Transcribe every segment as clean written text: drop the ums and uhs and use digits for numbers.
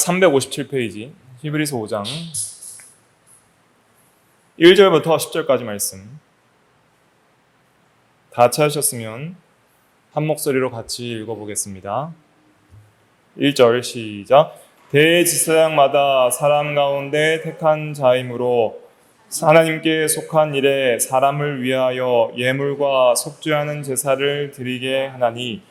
357페이지 히브리서 5장 1절부터 10절까지 말씀 다 찾으셨으면 한 목소리로 같이 읽어보겠습니다. 1절 시작. 대제사장마다 사람 가운데 택한 자이므로 하나님께 속한 일에 사람을 위하여 예물과 속죄하는 제사를 드리게 하나니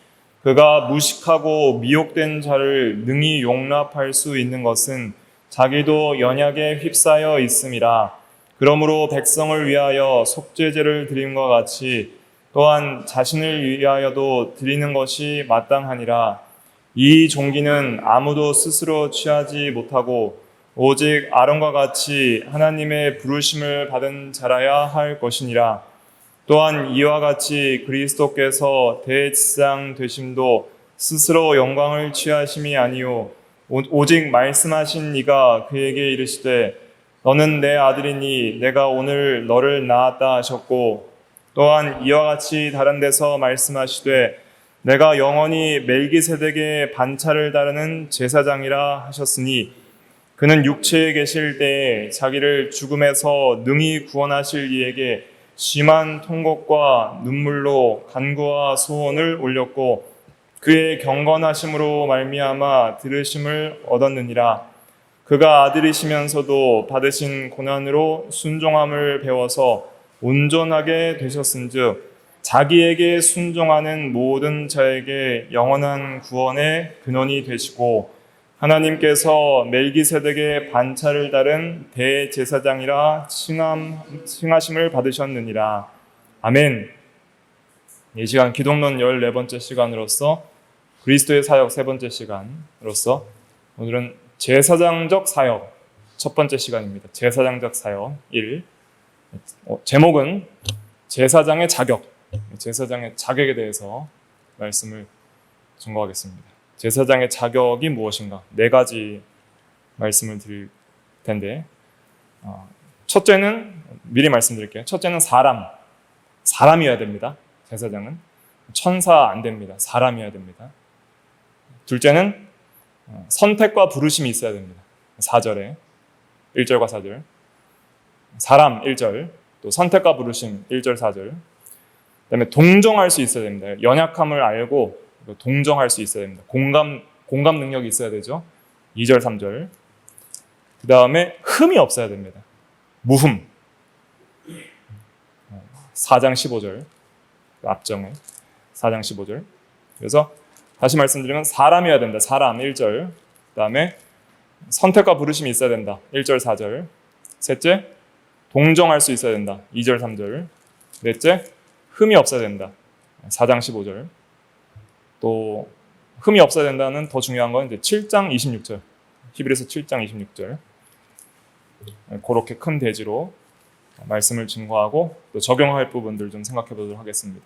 그가 무식하고 미혹된 자를 능히 용납할 수 있는 것은 자기도 연약에 휩싸여 있음이라. 그러므로 백성을 위하여 속죄제를 드림과 같이 또한 자신을 위하여도 드리는 것이 마땅하니라. 이 종기는 아무도 스스로 취하지 못하고 오직 아론과 같이 하나님의 부르심을 받은 자라야 할 것이니라. 또한 이와 같이 그리스도께서 대제사장 되심도 스스로 영광을 취하심이 아니요 오직 말씀하신 이가 그에게 이르시되 너는 내 아들이니 내가 오늘 너를 낳았다 하셨고, 또한 이와 같이 다른 데서 말씀하시되 내가 영원히 멜기세덱의 반차를 따르는 제사장이라 하셨으니 그는 육체에 계실 때에 자기를 죽음에서 능히 구원하실 이에게 심한 통곡과 눈물로 간구와 소원을 올렸고 그의 경건하심으로 말미암아 들으심을 얻었느니라. 그가 아들이시면서도 받으신 고난으로 순종함을 배워서 온전하게 되셨은즉 자기에게 순종하는 모든 자에게 영원한 구원의 근원이 되시고 하나님께서 멜기세덱의 반차를 따른 대제사장이라 칭하심을 받으셨느니라. 아멘. 이 시간 기독론 14번째 시간으로서 그리스도의 사역 3번째 시간으로서 오늘은 제사장적 사역 첫 번째 시간입니다. 제사장적 사역 1. 제목은 제사장의 자격, 제사장의 자격에 대해서 말씀을 전거하겠습니다. 제사장의 자격이 무엇인가? 4가지 말씀을 드릴 텐데, 첫째는 미리 말씀드릴게요. 첫째는 사람이어야 됩니다. 제사장은 천사 안 됩니다. 사람이어야 됩니다. 둘째는 선택과 부르심이 있어야 됩니다. 4절에 1절과 4절 사람 1절, 또 선택과 부르심 1절 4절. 그다음에 동정할 수 있어야 됩니다. 연약함을 알고 동정할 수 있어야 됩니다. 공감 능력이 있어야 되죠. 2절 3절. 그 다음에 흠이 없어야 됩니다. 무흠. 4장 15절 앞정에 4장 15절. 그래서 다시 말씀드리면 사람이어야 된다. 사람 1절. 그 다음에 선택과 부르심이 있어야 된다. 1절 4절. 셋째, 동정할 수 있어야 된다. 2절 3절. 넷째, 흠이 없어야 된다. 4장 15절. 또 흠이 없어야 된다는 더 중요한 건 이제 7장 26절. 히브리서 7장 26절. 그렇게 큰 대지로 말씀을 증거하고 또 적용할 부분들 좀 생각해 보도록 하겠습니다.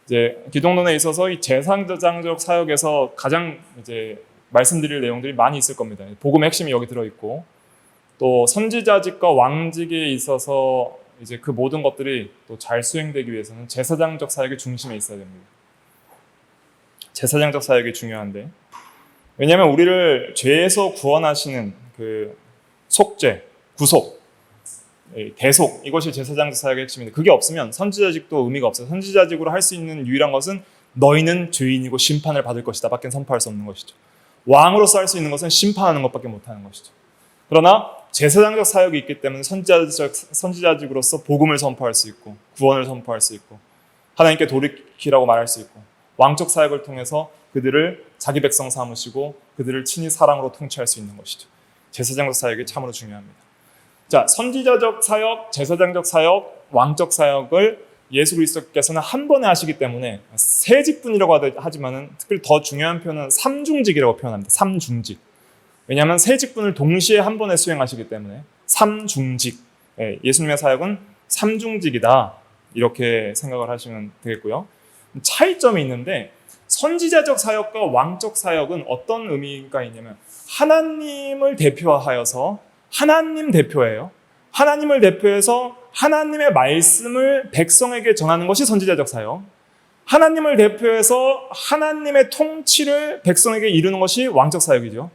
이제 기독론에 있어서 이 제사장적 사역에서 가장 이제 말씀드릴 내용들이 많이 있을 겁니다. 복음의 핵심이 여기 들어 있고, 또 선지자직과 왕직에 있어서 이제 그 모든 것들이 또 잘 수행되기 위해서는 제사장적 사역의 중심에 있어야 됩니다. 제사장적 사역이 중요한데, 왜냐하면 우리를 죄에서 구원하시는 그 속죄, 구속, 대속, 이것이 제사장적 사역의 핵심인데, 그게 없으면 선지자직도 의미가 없어요. 선지자직으로 할 수 있는 유일한 것은 너희는 죄인이고 심판을 받을 것이다 밖에 선포할 수 없는 것이죠. 왕으로서 할 수 있는 것은 심판하는 것밖에 못하는 것이죠. 그러나 제사장적 사역이 있기 때문에 선지자직으로서 복음을 선포할 수 있고, 구원을 선포할 수 있고, 하나님께 돌이키라고 말할 수 있고, 왕적 사역을 통해서 그들을 자기 백성 삼으시고 그들을 친히 사랑으로 통치할 수 있는 것이죠. 제사장적 사역이 참으로 중요합니다. 자, 선지자적 사역, 제사장적 사역, 왕적 사역을 예수 그리스도께서는 한 번에 하시기 때문에 세 직분이라고 하지만은 특별히 더 중요한 표현은 삼중직이라고 표현합니다. 삼중직. 왜냐하면 세 직분을 동시에 한 번에 수행하시기 때문에 삼중직. 예수님의 사역은 삼중직이다. 이렇게 생각을 하시면 되겠고요. 차이점이 있는데, 선지자적 사역과 왕적 사역은 어떤 의미가 있냐면 하나님을 대표하여서, 하나님 대표예요. 하나님을 대표해서 하나님의 말씀을 백성에게 전하는 것이 선지자적 사역. 하나님을 대표해서 하나님의 통치를 백성에게 이루는 것이 왕적 사역이죠.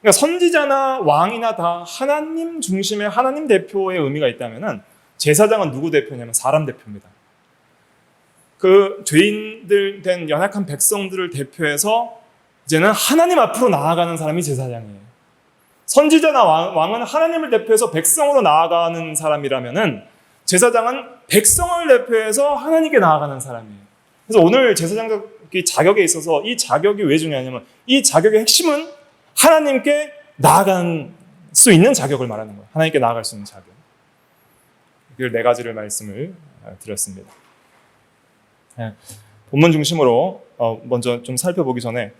그러니까 선지자나 왕이나 다 하나님 중심의 하나님 대표의 의미가 있다면은 제사장은 누구 대표냐면 사람 대표입니다. 그 죄인들 된 연약한 백성들을 대표해서 이제는 하나님 앞으로 나아가는 사람이 제사장이에요. 선지자나 왕은 하나님을 대표해서 백성으로 나아가는 사람이라면은 제사장은 백성을 대표해서 하나님께 나아가는 사람이에요. 그래서 오늘 제사장 자격에 있어서 이 자격이 왜 중요하냐면 이 자격의 핵심은 하나님께 나아갈 수 있는 자격을 말하는 거예요. 하나님께 나아갈 수 있는 자격. 그 네 가지를 말씀을 드렸습니다. 본문 중심으로 먼저 좀 살펴보기 전에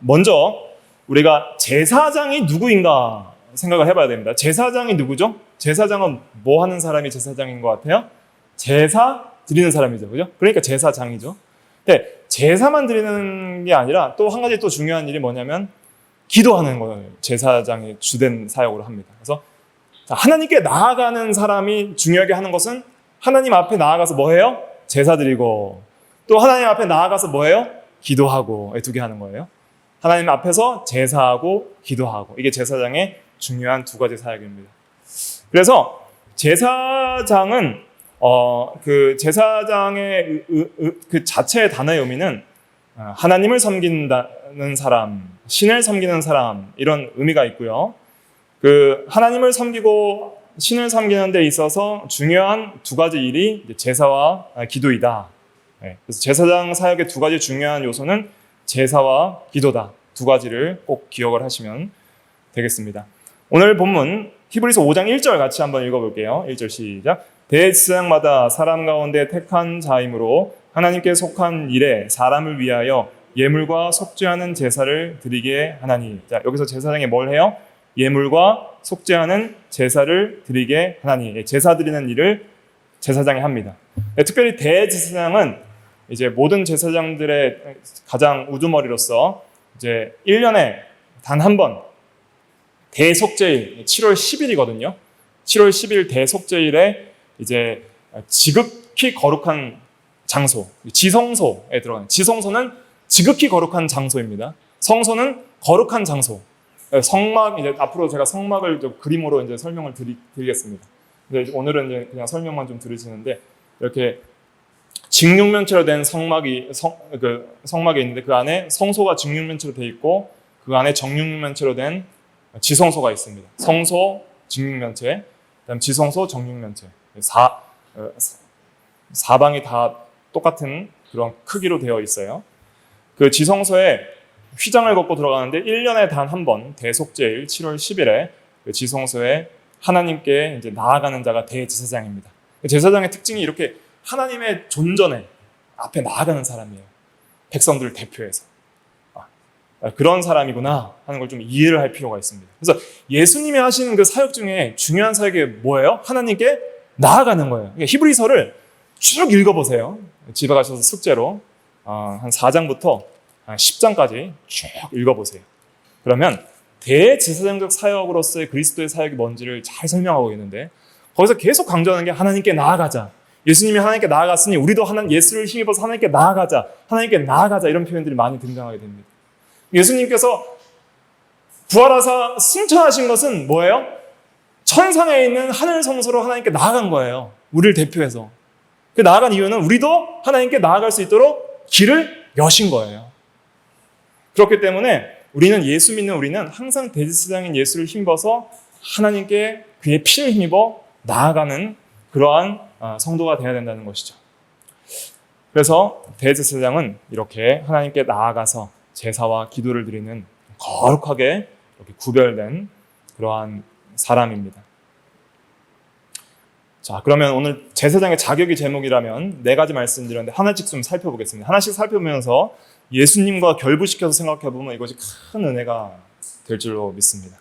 먼저 우리가 제사장이 누구인가 생각을 해봐야 됩니다. 제사장이 누구죠? 제사장은 뭐 하는 사람이 제사장인 것 같아요? 제사 드리는 사람이죠. 그죠? 그러니까 제사장이죠. 근데 제사만 드리는 게 아니라 또 한 가지 또 중요한 일이 뭐냐면 기도하는 거예요. 제사장이 주된 사역으로 합니다. 그래서 하나님께 나아가는 사람이 중요하게 하는 것은 하나님 앞에 나아가서 뭐 해요? 제사 드리고 또 하나님 앞에 나아가서 뭐 해요? 기도하고 두 개 하는 거예요. 하나님 앞에서 제사하고 기도하고 이게 제사장의 중요한 두 가지 사역입니다. 그래서 제사장은 그 제사장의 그 자체의 단어의 의미는 하나님을 섬긴다는 사람, 신을 섬기는 사람 이런 의미가 있고요. 그 하나님을 섬기고 신을 섬기는 데 있어서 중요한 두 가지 일이 제사와 기도이다. 그래서 제사장 사역의 두 가지 중요한 요소는 제사와 기도다. 두 가지를 꼭 기억을 하시면 되겠습니다. 오늘 본문 히브리서 5장 1절 같이 한번 읽어볼게요. 1절 시작. 대제사장마다 사람 가운데 택한 자이므로 하나님께 속한 일에 사람을 위하여 예물과 속죄하는 제사를 드리게 하나니. 자, 여기서 제사장이 뭘 해요? 예물과 속죄하는 제사를 드리게 하나니. 제사 드리는 일을 제사장이 합니다. 특별히 대제사장은 이제 모든 제사장들의 가장 우두머리로서 이제 1년에 단 한 번 대속죄일 7월 10일이거든요. 7월 10일 대속죄일에 이제 지극히 거룩한 장소, 지성소에 들어가는. 지성소는 지극히 거룩한 장소입니다. 성소는 거룩한 장소. 성막, 이제 앞으로 제가 성막을 좀 그림으로 이제 설명을 드리겠습니다. 오늘은 이제 그냥 설명만 좀 들으시는데, 이렇게 직육면체로 된 성막이 있는데 그 안에 성소가 직육면체로 돼 있고 그 안에 정육면체로 된 지성소가 있습니다. 성소, 직육면체, 그다음 지성소, 정육면체. 사방이 다 똑같은 그런 크기로 되어 있어요. 그 지성소에 휘장을 걷고 들어가는데 1년에 단 한 번 대속죄일 7월 10일에 그 지성소에 하나님께 이제 나아가는 자가 대제사장입니다. 제사장의 특징이 이렇게 하나님의 존전에 앞에 나아가는 사람이에요. 백성들을 대표해서. 그런 사람이구나 하는 걸 좀 이해를 할 필요가 있습니다. 그래서 예수님이 하시는 그 사역 중에 중요한 사역이 뭐예요? 하나님께 나아가는 거예요. 그러니까 히브리서를 쭉 읽어보세요. 집에 가셔서 숙제로 한 4장부터 10장까지 쭉 읽어보세요. 그러면 대제사장적 사역으로서의 그리스도의 사역이 뭔지를 잘 설명하고 있는데 거기서 계속 강조하는 게 하나님께 나아가자. 예수님이 하나님께 나아갔으니 우리도 예수를 힘입어서 하나님께 나아가자. 하나님께 나아가자. 이런 표현들이 많이 등장하게 됩니다. 예수님께서 부활하사 승천하신 것은 뭐예요? 천상에 있는 하늘 성소로 하나님께 나아간 거예요. 우리를 대표해서. 그 나아간 이유는 우리도 하나님께 나아갈 수 있도록 길을 여신 거예요. 그렇기 때문에 예수 믿는 우리는 항상 대제사장인 예수를 힘입어서 하나님께 그의 피를 힘입어 나아가는 그러한 성도가 되어야 된다는 것이죠. 그래서 대제사장은 이렇게 하나님께 나아가서 제사와 기도를 드리는 거룩하게 이렇게 구별된 그러한 사람입니다. 자, 그러면 오늘 제사장의 자격이 제목이라면 4가지 말씀드렸는데 하나씩 좀 살펴보겠습니다. 하나씩 살펴보면서 예수님과 결부시켜서 생각해보면 이것이 큰 은혜가 될 줄로 믿습니다.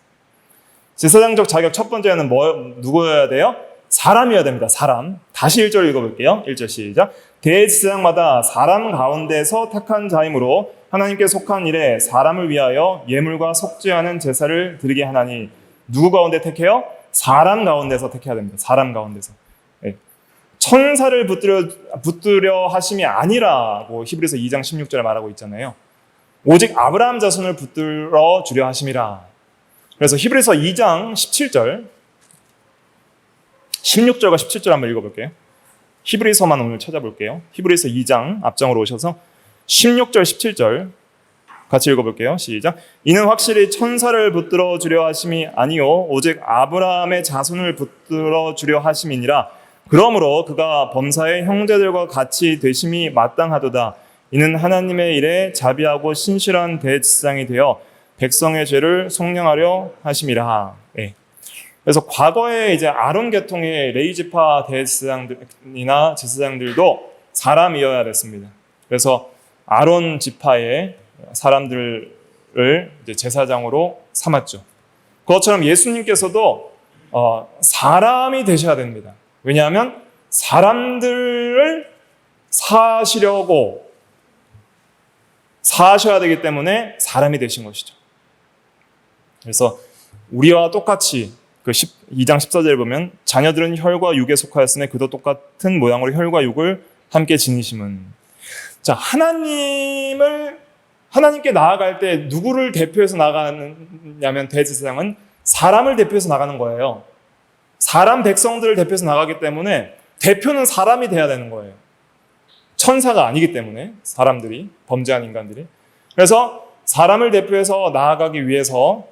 제사장적 자격 첫 번째는 누구여야 돼요? 사람이어야 됩니다. 사람. 다시 1절 읽어볼게요. 1절 시작. 대제사장마다 사람 가운데서 택한 자이므로 하나님께 속한 일에 사람을 위하여 예물과 속죄하는 제사를 드리게 하나니. 누구 가운데 택해요? 사람 가운데서 택해야 됩니다. 사람 가운데서. 천사를 붙들려 하심이 아니라고 히브리서 2장 16절에 말하고 있잖아요. 오직 아브라함 자손을 붙들어 주려 하심이라. 그래서 히브리서 2장 17절, 16절과 17절 한번 읽어볼게요. 히브리서만 오늘 찾아볼게요. 히브리서 2장 앞장으로 오셔서 16절, 17절 같이 읽어볼게요. 시작. 이는 확실히 천사를 붙들어 주려 하심이 아니요 오직 아브라함의 자손을 붙들어 주려 하심이니라. 그러므로 그가 범사의 형제들과 같이 되심이 마땅하도다. 이는 하나님의 일에 자비하고 신실한 대제사장이 되어 백성의 죄를 속량하려 하심이라. 네. 그래서 과거에 이제 아론 계통의 레위지파 대제사장이나 제사장들도 사람이어야 됐습니다. 그래서 아론 지파의 사람들을 이제 제사장으로 삼았죠. 그것처럼 예수님께서도 사람이 되셔야 됩니다. 왜냐하면 사람들을 사하셔야 되기 때문에 사람이 되신 것이죠. 그래서 우리와 똑같이 그 2장 14절에 보면 자녀들은 혈과 육에 속하였으니 그도 똑같은 모양으로 혈과 육을 함께 지니심은. 자, 하나님께 나아갈 때 누구를 대표해서 나가느냐면 대제사장은 사람을 대표해서 나가는 거예요. 사람 백성들을 대표해서 나가기 때문에 대표는 사람이 돼야 되는 거예요. 천사가 아니기 때문에 사람들이 범죄한 인간들이. 그래서 사람을 대표해서 나아가기 위해서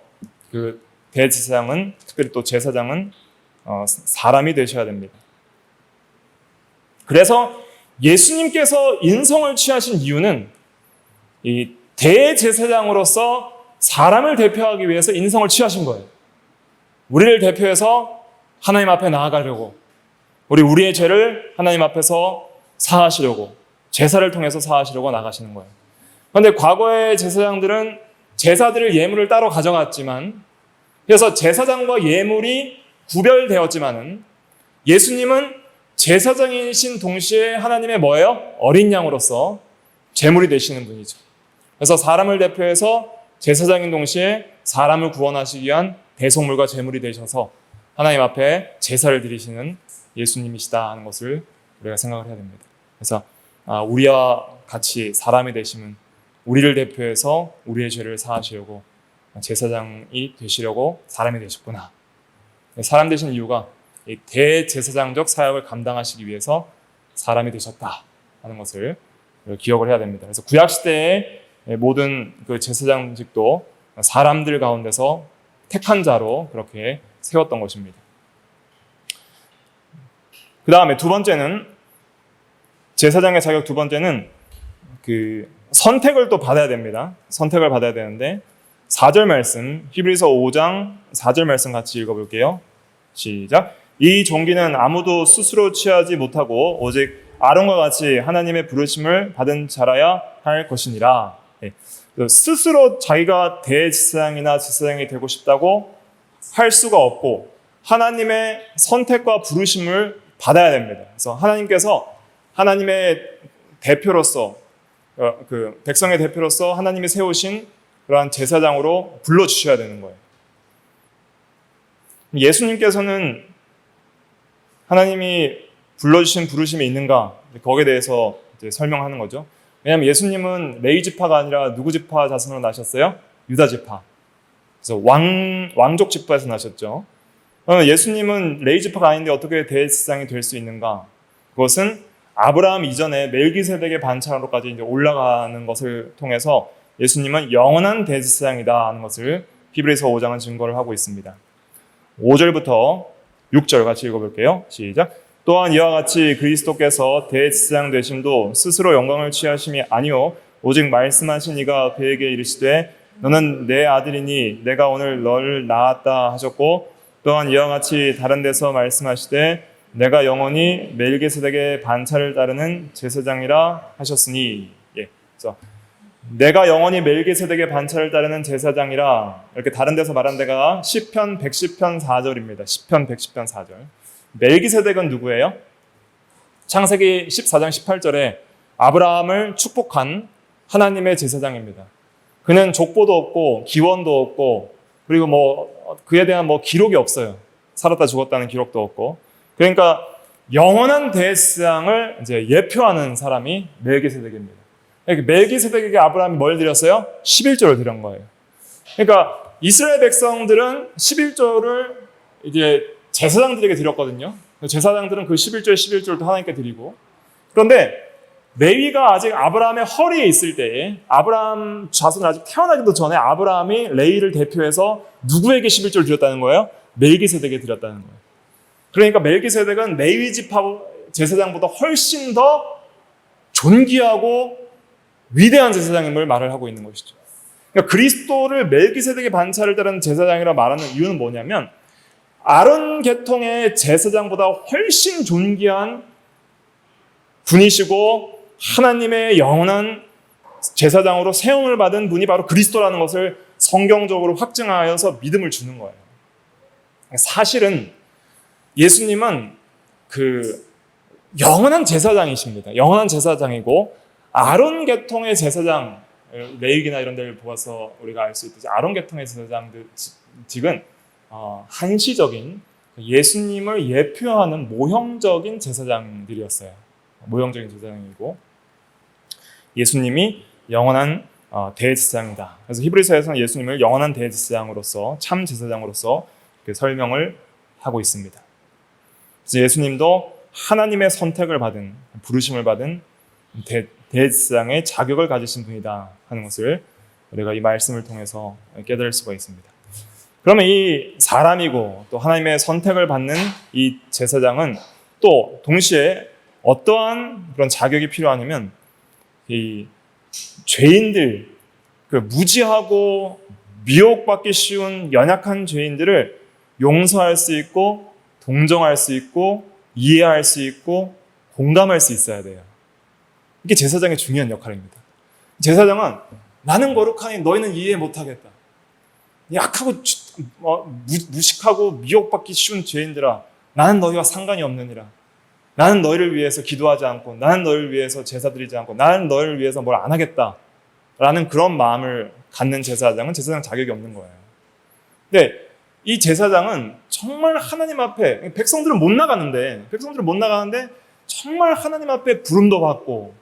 그 대제사장은 특별히 또 제사장은 사람이 되셔야 됩니다. 그래서 예수님께서 인성을 취하신 이유는 이 대제사장으로서 사람을 대표하기 위해서 인성을 취하신 거예요. 우리를 대표해서 하나님 앞에 나아가려고, 우리의 죄를 하나님 앞에서 사하시려고, 제사를 통해서 사하시려고 나가시는 거예요. 그런데 과거의 제사장들은 제사들을 예물을 따로 가져갔지만, 그래서 제사장과 예물이 구별되었지만은 예수님은 제사장이신 동시에 하나님의 뭐예요? 어린 양으로서 제물이 되시는 분이죠. 그래서 사람을 대표해서 제사장인 동시에 사람을 구원하시기 위한 대속물과 제물이 되셔서 하나님 앞에 제사를 드리시는 예수님이시다 하는 것을 우리가 생각을 해야 됩니다. 그래서 우리와 같이 사람이 되심은 우리를 대표해서 우리의 죄를 사하시려고 제사장이 되시려고 사람이 되셨구나. 사람 되신 이유가 대제사장적 사역을 감당하시기 위해서 사람이 되셨다 하는 것을 기억을 해야 됩니다. 그래서 구약시대의 모든 그 제사장직도 사람들 가운데서 택한 자로 그렇게 세웠던 것입니다. 그 다음에 두 번째는, 제사장의 자격 두 번째는 그 선택을 또 받아야 됩니다. 선택을 받아야 되는데 4절 말씀, 히브리서 5장 4절 말씀 같이 읽어볼게요. 시작. 이 종기는 아무도 스스로 취하지 못하고 오직 아론과 같이 하나님의 부르심을 받은 자라야 할 것이니라. 스스로 자기가 대제사장이나 제사장이 되고 싶다고 할 수가 없고 하나님의 선택과 부르심을 받아야 됩니다. 그래서 하나님께서 하나님의 대표로서, 그 백성의 대표로서 하나님이 세우신 그러한 제사장으로 불러주셔야 되는 거예요. 예수님께서는 하나님이 불러주신 부르심이 있는가? 거기에 대해서 이제 설명하는 거죠. 왜냐하면 예수님은 레위 지파가 아니라 누구 지파 자손으로 나셨어요? 유다 지파. 그래서 왕족 지파에서 나셨죠. 그러면 예수님은 레위 지파가 아닌데 어떻게 대제사장이 될 수 있는가? 그것은 아브라함 이전에 멜기세덱의 반차로까지 이제 올라가는 것을 통해서 예수님은 영원한 대제사장이다 하는 것을 히브리서 5장은 증거를 하고 있습니다. 5절부터 6절 같이 읽어볼게요. 시작. 또한 이와 같이 그리스도께서 대제사장 되심도 스스로 영광을 취하심이 아니요 오직 말씀하신 이가 그에게 이르시되 너는 내 아들이니 내가 오늘 너를 낳았다 하셨고, 또한 이와 같이 다른 데서 말씀하시되 내가 영원히 멜기세덱의 반차를 따르는 제사장이라 하셨으니. 그래서 내가 영원히 멜기세덱의 반차를 따르는 제사장이라, 이렇게 다른 데서 말한 데가 시편 110편 4절입니다. 시편 110편 4절. 멜기세덱은 누구예요? 창세기 14장 18절에 아브라함을 축복한 하나님의 제사장입니다. 그는 족보도 없고 기원도 없고 그리고 그에 대한 기록이 없어요. 살았다 죽었다는 기록도 없고. 그러니까 영원한 대제사장을 이제 예표하는 사람이 멜기세덱입니다. 멜기세덱에게 아브라함이 뭘 드렸어요? 11조를 드린 거예요. 그러니까 이스라엘 백성들은 11조를 이제 제사장들에게 드렸거든요. 제사장들은 그 11조의 11조를 또 하나님께 드리고, 그런데 레위가 아직 아브라함의 허리에 있을 때에, 아브라함 자손이 아직 태어나기도 전에 아브라함이 레위를 대표해서 누구에게 11조를 드렸다는 거예요? 멜기세덱에게 드렸다는 거예요. 그러니까 멜기세덱은 레위 지파 제사장보다 훨씬 더 존귀하고 위대한 제사장임을 말을 하고 있는 것이죠. 그러니까 그리스도를 멜기세덱의 반차를 따르는 제사장이라 말하는 이유는 뭐냐면, 아론 계통의 제사장보다 훨씬 존귀한 분이시고 하나님의 영원한 제사장으로 세움을 받은 분이 바로 그리스도라는 것을 성경적으로 확증하여서 믿음을 주는 거예요. 사실은 예수님은 그 영원한 제사장이십니다. 영원한 제사장이고, 아론 계통의 제사장, 레위기나 이런 데를 보아서 우리가 알 수 있듯이 아론 계통의 제사장직은 한시적인 예수님을 예표하는 모형적인 제사장들이었어요. 모형적인 제사장이고, 예수님이 영원한 대제사장이다. 그래서 히브리서에서는 예수님을 영원한 대제사장으로서, 참 제사장으로서 이렇게 설명을 하고 있습니다. 그래서 예수님도 하나님의 선택을 받은, 부르심을 받은 대제사장의 자격을 가지신 분이다 하는 것을 우리가 이 말씀을 통해서 깨달을 수가 있습니다. 그러면 이 사람이고 또 하나님의 선택을 받는 이 제사장은 또 동시에 어떠한 그런 자격이 필요하냐면, 이 죄인들, 그 무지하고 미혹받기 쉬운 연약한 죄인들을 용서할 수 있고, 동정할 수 있고, 이해할 수 있고, 공감할 수 있어야 돼요. 이게 제사장의 중요한 역할입니다. 제사장은 나는 거룩하니 너희는 이해 못하겠다. 약하고 무식하고 미혹받기 쉬운 죄인들아, 나는 너희와 상관이 없느니라. 나는 너희를 위해서 기도하지 않고, 나는 너희를 위해서 제사 드리지 않고, 나는 너희를 위해서 뭘 안 하겠다 라는 그런 마음을 갖는 제사장은 제사장 자격이 없는 거예요. 근데 이 제사장은 정말 하나님 앞에, 백성들은 못 나가는데 정말 하나님 앞에 부름도 받고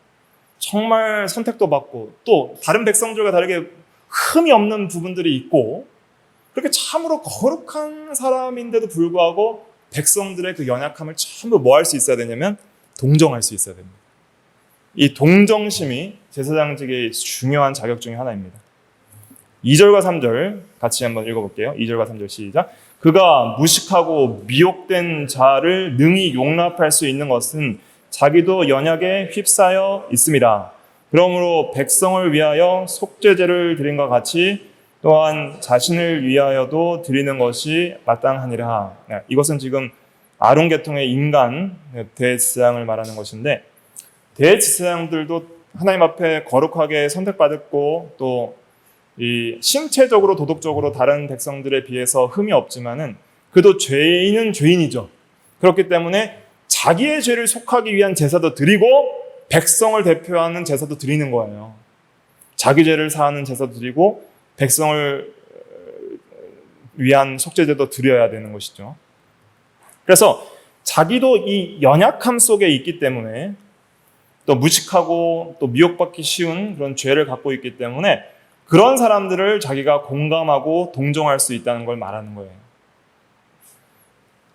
정말 선택도 받고, 또 다른 백성들과 다르게 흠이 없는 부분들이 있고, 그렇게 참으로 거룩한 사람인데도 불구하고 백성들의 그 연약함을 전부 뭐 할 수 있어야 되냐면 동정할 수 있어야 됩니다. 이 동정심이 제사장직의 중요한 자격 중에 하나입니다. 2절과 3절 같이 한번 읽어볼게요. 2절과 3절 시작. 그가 무식하고 미혹된 자를 능히 용납할 수 있는 것은 자기도 연약에 휩싸여 있습니다. 그러므로 백성을 위하여 속죄제를 드린과 같이 또한 자신을 위하여도 드리는 것이 마땅하니라. 이것은 지금 아론 계통의 인간 대제사장을 말하는 것인데, 대제사장들도 하나님 앞에 거룩하게 선택받았고, 또 이 신체적으로 도덕적으로 다른 백성들에 비해서 흠이 없지만은 그도 죄인은 죄인이죠. 그렇기 때문에 자기의 죄를 속하기 위한 제사도 드리고 백성을 대표하는 제사도 드리는 거예요. 자기 죄를 사하는 제사도 드리고 백성을 위한 속죄제도 드려야 되는 것이죠. 그래서 자기도 이 연약함 속에 있기 때문에, 또 무식하고 또 미혹받기 쉬운 그런 죄를 갖고 있기 때문에 그런 사람들을 자기가 공감하고 동정할 수 있다는 걸 말하는 거예요.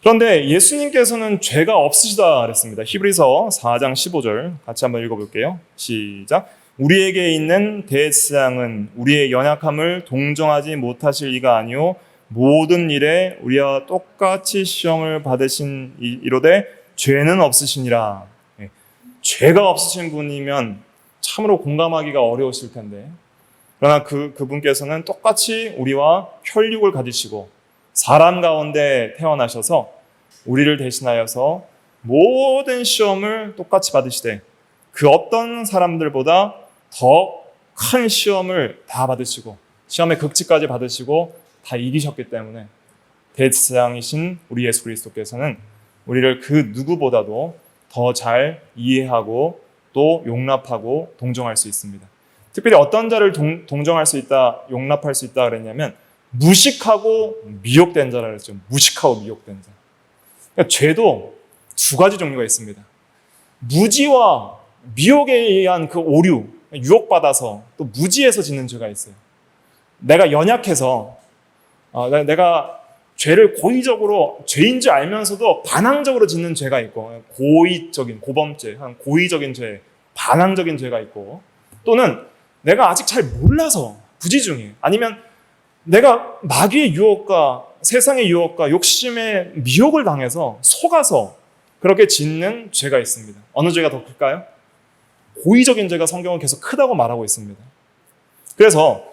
그런데 예수님께서는 죄가 없으시다 그랬습니다. 히브리서 4장 15절 같이 한번 읽어볼게요. 시작. 우리에게 있는 대제사장은 우리의 연약함을 동정하지 못하실 이가 아니요 모든 일에 우리와 똑같이 시험을 받으신 이로되 죄는 없으시니라. 죄가 없으신 분이면 참으로 공감하기가 어려우실 텐데, 그러나 그분께서는 똑같이 우리와 혈육을 가지시고 사람 가운데 태어나셔서 우리를 대신하여서 모든 시험을 똑같이 받으시되 그 어떤 사람들보다 더 큰 시험을 다 받으시고 시험의 극치까지 받으시고 다 이기셨기 때문에 대제사장이신 우리 예수 그리스도께서는 우리를 그 누구보다도 더 잘 이해하고 또 용납하고 동정할 수 있습니다. 특별히 어떤 자를 동정할 수 있다, 용납할 수 있다 그랬냐면 무식하고 미혹된 자라 그랬죠. 무식하고 미혹된 자. 그러니까 죄도 두 가지 종류가 있습니다. 무지와 미혹에 의한 그 오류, 유혹받아서 또 무지해서 짓는 죄가 있어요. 내가 연약해서 내가 죄를 고의적으로 죄인 줄 알면서도 반항적으로 짓는 죄가 있고, 고의적인 고범죄, 고의적인 죄, 반항적인 죄가 있고, 또는 내가 아직 잘 몰라서 부지중에, 아니면 내가 마귀의 유혹과 세상의 유혹과 욕심의 미혹을 당해서 속아서 그렇게 짓는 죄가 있습니다. 어느 죄가 더 클까요? 고의적인 죄가 성경은 계속 크다고 말하고 있습니다. 그래서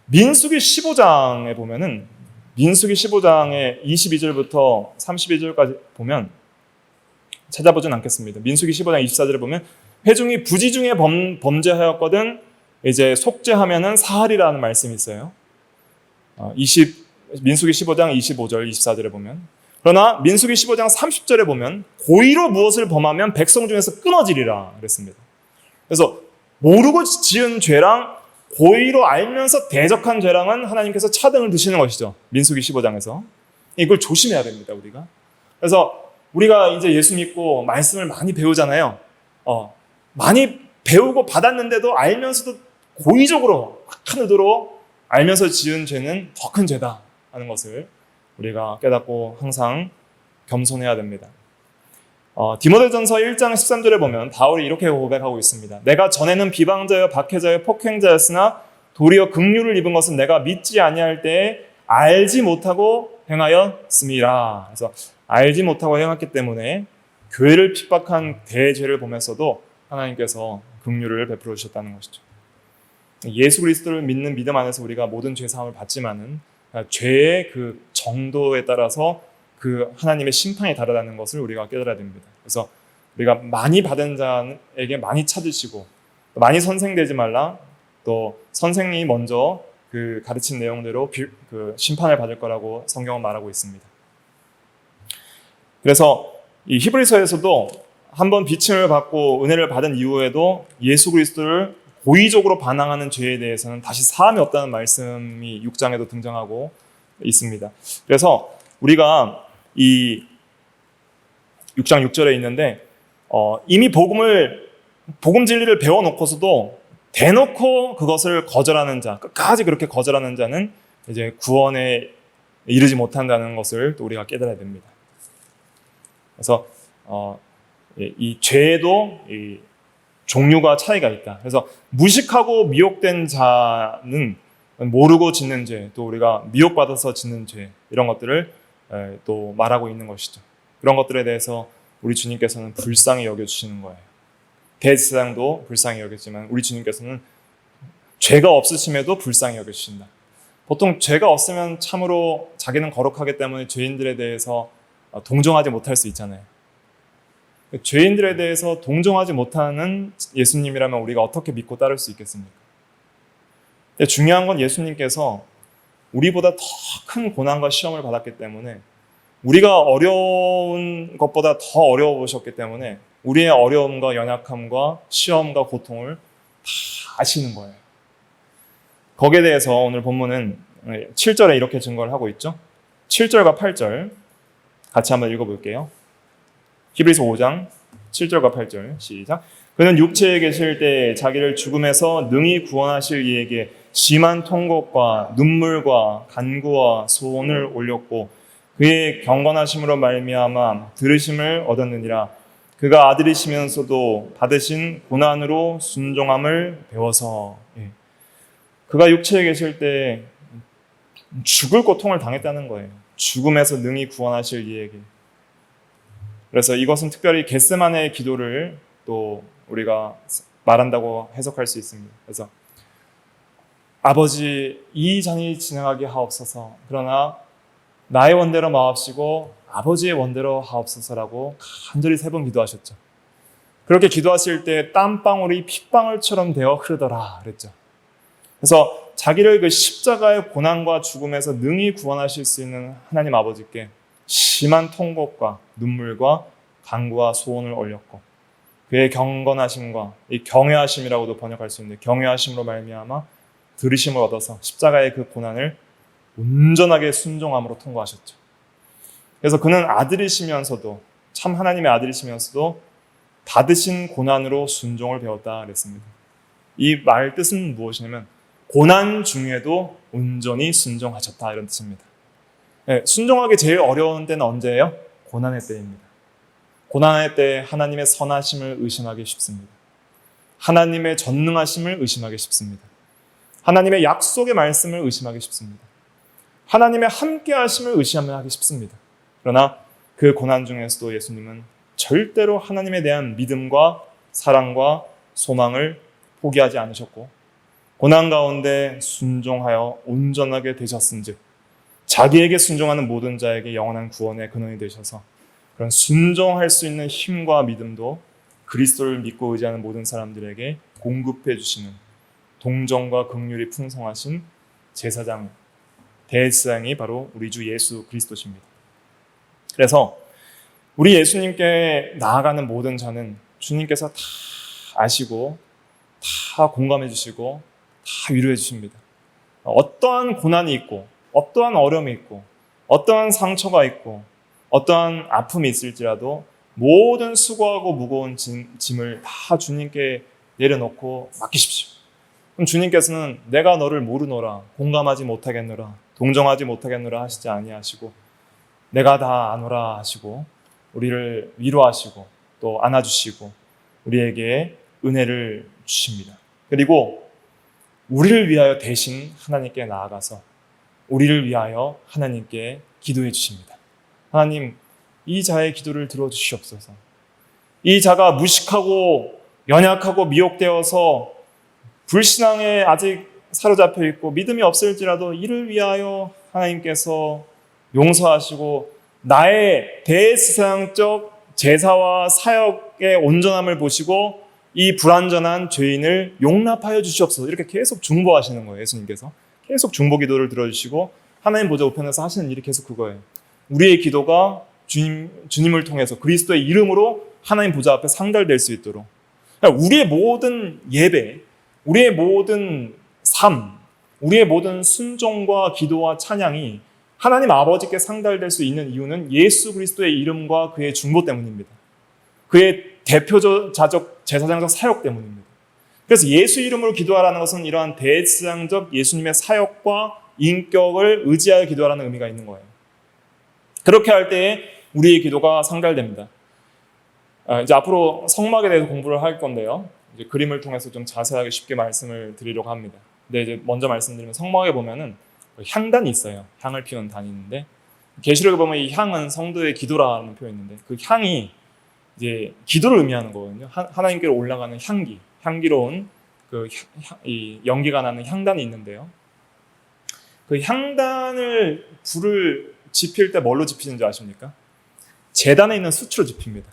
민수기 15장에 보면은, 민수기 15장의 22절부터 32절까지 보면, 찾아보진 않겠습니다. 민수기 15장 24절에 보면, 회중이 부지중에 범죄하였거든 이제 속죄하면은 사하리라는 말씀이 있어요. 민수기 15장 25절 24절에 보면, 그러나 민수기 15장 30절에 보면 고의로 무엇을 범하면 백성 중에서 끊어지리라 그랬습니다. 그래서 모르고 지은 죄랑 고의로 알면서 대적한 죄랑은 하나님께서 차등을 드시는 것이죠. 민수기 15장에서. 이걸 조심해야 됩니다, 우리가. 그래서 우리가 이제 예수 믿고 말씀을 많이 배우잖아요. 많이 배우고 받았는데도 알면서도 고의적으로 악한 의도로 알면서 지은 죄는 더 큰 죄다 하는 것을 우리가 깨닫고 항상 겸손해야 됩니다. 디모데전서 1장 13절에 보면 바울이 이렇게 고백하고 있습니다. 내가 전에는 비방자여 박해자여 폭행자였으나 도리어 긍휼을 입은 것은 내가 믿지 아니할 때에 알지 못하고 행하였음이라. 그래서 알지 못하고 행했기 때문에 교회를 핍박한 대죄를 보면서도 하나님께서 긍휼을 베풀어 주셨다는 것이죠. 예수 그리스도를 믿는 믿음 안에서 우리가 모든 죄 사함을 받지만은 죄의 그 정도에 따라서 그 하나님의 심판이 다르다는 것을 우리가 깨달아야 됩니다. 그래서 우리가 많이 받은 자에게 많이 찾으시고, 많이 선생되지 말라, 또 선생이 먼저 그 가르친 내용대로 그 심판을 받을 거라고 성경은 말하고 있습니다. 그래서 이 히브리서에서도 한번 비침을 받고 은혜를 받은 이후에도 예수 그리스도를 고의적으로 반항하는 죄에 대해서는 다시 사함이 없다는 말씀이 6장에도 등장하고 있습니다. 그래서 우리가 이 6장 6절에 있는데 이미 복음 진리를 배워놓고서도 대놓고 그것을 거절하는 자, 끝까지 그렇게 거절하는 자는 이제 구원에 이르지 못한다는 것을 또 우리가 깨달아야 됩니다. 그래서 이 죄에도 이 종류가 차이가 있다. 그래서 무식하고 미혹된 자는 모르고 짓는 죄, 또 우리가 미혹받아서 짓는 죄, 이런 것들을 또 말하고 있는 것이죠. 그런 것들에 대해서 우리 주님께서는 불쌍히 여겨주시는 거예요. 대제사장도 불쌍히 여겼지만 우리 주님께서는 죄가 없으심에도 불쌍히 여겨주신다. 보통 죄가 없으면 참으로 자기는 거룩하기 때문에 죄인들에 대해서 동정하지 못할 수 있잖아요. 죄인들에 대해서 동정하지 못하는 예수님이라면 우리가 어떻게 믿고 따를 수 있겠습니까? 근데 중요한 건 예수님께서 우리보다 더 큰 고난과 시험을 받았기 때문에, 우리가 어려운 것보다 더 어려워 보셨기 때문에 우리의 어려움과 연약함과 시험과 고통을 다 아시는 거예요. 거기에 대해서 오늘 본문은 7절에 이렇게 증거를 하고 있죠. 7절과 8절 같이 한번 읽어볼게요. 히브리서 5장 7절과 8절 시작. 그는 육체에 계실 때 자기를 죽음에서 능히 구원하실 이에게 심한 통곡과 눈물과 간구와 소원을 올렸고 그의 경건하심으로 말미암아 들으심을 얻었느니라. 그가 아들이시면서도 받으신 고난으로 순종함을 배워서. 그가 육체에 계실 때 죽을 고통을 당했다는 거예요. 죽음에서 능히 구원하실 이에게. 그래서 이것은 특별히 겟세마네의 기도를 또 우리가 말한다고 해석할 수 있습니다. 그래서 아버지, 이 잔이 지나가게 하옵소서. 그러나 나의 원대로 마옵시고 아버지의 원대로 하옵소서라고 간절히 3번 기도하셨죠. 그렇게 기도하실 때 땀방울이 핏방울처럼 되어 흐르더라 그랬죠. 그래서 자기를 그 십자가의 고난과 죽음에서 능히 구원하실 수 있는 하나님 아버지께 심한 통곡과 눈물과 간구와 소원을 올렸고, 그의 경건하심과 이 경외하심이라고도 번역할 수 있는데 경외하심으로 말미암아 들으심을 얻어서 십자가의 그 고난을 온전하게 순종함으로 통과하셨죠. 그래서 그는 아들이시면서도, 참 하나님의 아들이시면서도 받으신 고난으로 순종을 배웠다 그랬습니다. 이 말 뜻은 무엇이냐면 고난 중에도 온전히 순종하셨다, 이런 뜻입니다. 네, 순종하기 제일 어려운 때는 언제예요? 고난의 때입니다. 고난의 때 하나님의 선하심을 의심하기 쉽습니다. 하나님의 전능하심을 의심하기 쉽습니다. 하나님의 약속의 말씀을 의심하기 쉽습니다. 하나님의 함께하심을 의심하기 쉽습니다. 그러나 그 고난 중에서도 예수님은 절대로 하나님에 대한 믿음과 사랑과 소망을 포기하지 않으셨고 고난 가운데 순종하여 온전하게 되셨은즉 자기에게 순종하는 모든 자에게 영원한 구원의 근원이 되셔서 그런 순종할 수 있는 힘과 믿음도 그리스도를 믿고 의지하는 모든 사람들에게 공급해 주시는 동정과 긍휼이 풍성하신 제사장, 대제사장이 바로 우리 주 예수 그리스도십니다. 그래서 우리 예수님께 나아가는 모든 자는 주님께서 다 아시고 다 공감해 주시고 다 위로해 주십니다. 어떠한 고난이 있고 어떠한 어려움이 있고 어떠한 상처가 있고 어떠한 아픔이 있을지라도 모든 수고하고 무거운 짐을 다 주님께 내려놓고 맡기십시오. 그럼 주님께서는 내가 너를 모르노라, 공감하지 못하겠노라, 동정하지 못하겠노라 하시지 아니하시고 내가 다 아노라 하시고 우리를 위로하시고 또 안아주시고 우리에게 은혜를 주십니다. 그리고 우리를 위하여 대신 하나님께 나아가서 우리를 위하여 하나님께 기도해 주십니다. 하나님, 이 자의 기도를 들어주시옵소서. 이 자가 무식하고 연약하고 미혹되어서 불신앙에 아직 사로잡혀 있고 믿음이 없을지라도 이를 위하여 하나님께서 용서하시고 나의 대제사장적 제사와 사역의 온전함을 보시고 이 불완전한 죄인을 용납하여 주시옵소서. 이렇게 계속 중보하시는 거예요. 예수님께서 계속 중보 기도를 들어주시고 하나님 보좌 우편에서 하시는 일이 계속 그거예요. 우리의 기도가 주님을 통해서 그리스도의 이름으로 하나님 보좌 앞에 상달될 수 있도록, 그러니까 우리의 모든 예배, 우리의 모든 삶, 우리의 모든 순종과 기도와 찬양이 하나님 아버지께 상달될 수 있는 이유는 예수 그리스도의 이름과 그의 중보 때문입니다. 그의 대표자적 제사장적 사역 때문입니다. 그래서 예수 이름으로 기도하라는 것은 이러한 대제사장적 예수님의 사역과 인격을 의지하여 기도하라는 의미가 있는 거예요. 그렇게 할 때에 우리의 기도가 상달됩니다. 이제 앞으로 성막에 대해서 공부를 할 건데요. 이제 그림을 통해서 좀 자세하게 쉽게 말씀을 드리려고 합니다. 근데 이제 먼저 말씀드리면 성막에 보면은 향단이 있어요. 향을 피우는 단이 있는데 계시록에 보면 이 향은 성도의 기도라는 표현이 있는데 그 향이 이제 기도를 의미하는 거거든요. 하나님께로 올라가는 향기, 향기로운 이 연기가 나는 향단이 있는데요. 그 향단을 불을 지필 때 뭘로 지피는지 아십니까? 제단에 있는 수치로 지핍니다.